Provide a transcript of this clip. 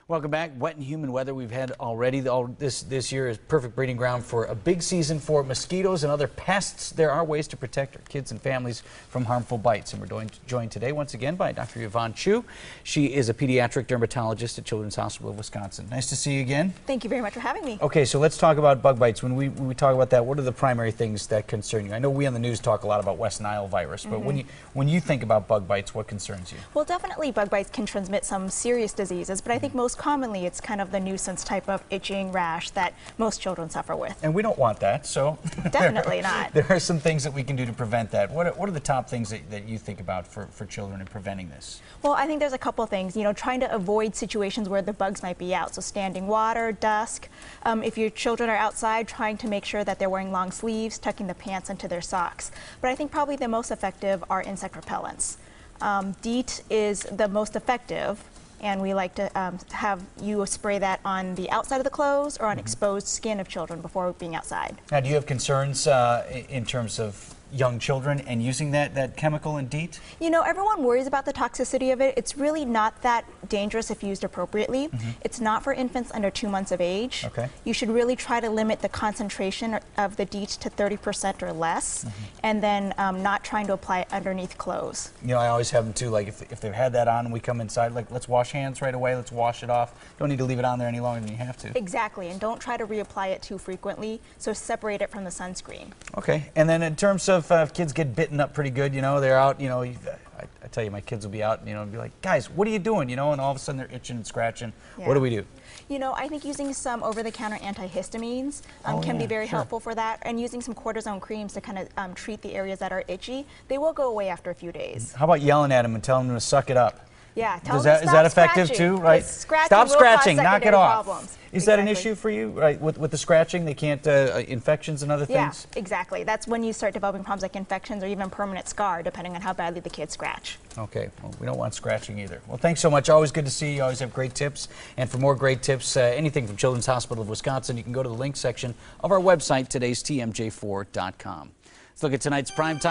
Welcome back. Wet and humid weather we've had already. This year is perfect breeding ground for a big season for mosquitoes and other pests. There are ways to protect our kids and families from harmful bites. And we're joined today once again by Dr. Yvonne Chiu. She is a pediatric dermatologist at Children's Hospital of Wisconsin. Nice to see you again. Thank you very much for having me. Okay, so let's talk about bug bites. When we talk about that, what are the primary things that concern you? I know we on the news talk a lot about West Nile virus, but when you think about bug bites, what concerns you? Well, definitely bug bites can transmit some serious diseases, but I think most commonly it's kind of the nuisance type of itching rash that most children suffer with. And we don't want that, so definitely not. There are some things that we can do to prevent that. What are the top things that you think about for children in preventing this? Well, I think there's a couple things. You know, trying to avoid situations where the bugs might be out. So standing water, dusk. If your children are outside, trying to make sure that they're wearing long sleeves, tucking the pants into their socks. But I think probably the most effective are insect repellents. DEET is the most effective, and we like to have you spray that on the outside of the clothes or on exposed skin of children before being outside. Now, do you have concerns in terms of young children and using that chemical in DEET? You know, everyone worries about the toxicity of it. It's really not that dangerous if used appropriately. It's not for infants under 2 months of age. Okay. You should really try to limit the concentration of the DEET to 30% or less, and then not trying to apply it underneath clothes. You know, I always have them too, like if they've had that on and we come inside, like let's wash hands right away, let's wash it off. Don't need to leave it on there any longer than you have to. Exactly, and don't try to reapply it too frequently, so separate it from the sunscreen. Okay, and then in terms of if kids get bitten up pretty good, you know, they're out, you know, I tell you, my kids will be out, you know, and be like, guys, what are you doing? You know, and all of a sudden they're itching and scratching. Yeah. What do we do? You know, I think using some over-the-counter antihistamines can be very helpful for that, and using some cortisone creams to kind of treat the areas that are itchy. They will go away after a few days. How about yelling at them and telling them to suck it up? Yeah, is that effective too? Right? Stop scratching, knock it off. Problems. Is that an issue for you? Right, with the scratching, they can't infections and other things. Yeah, exactly. That's when you start developing problems like infections or even permanent scar, depending on how badly the kids scratch. Okay, well, we don't want scratching either. Well, thanks so much. Always good to see you. Always have great tips. And for more great tips, anything from Children's Hospital of Wisconsin, you can go to the link section of our website, today'stmj4.com. Let's look at tonight's primetime.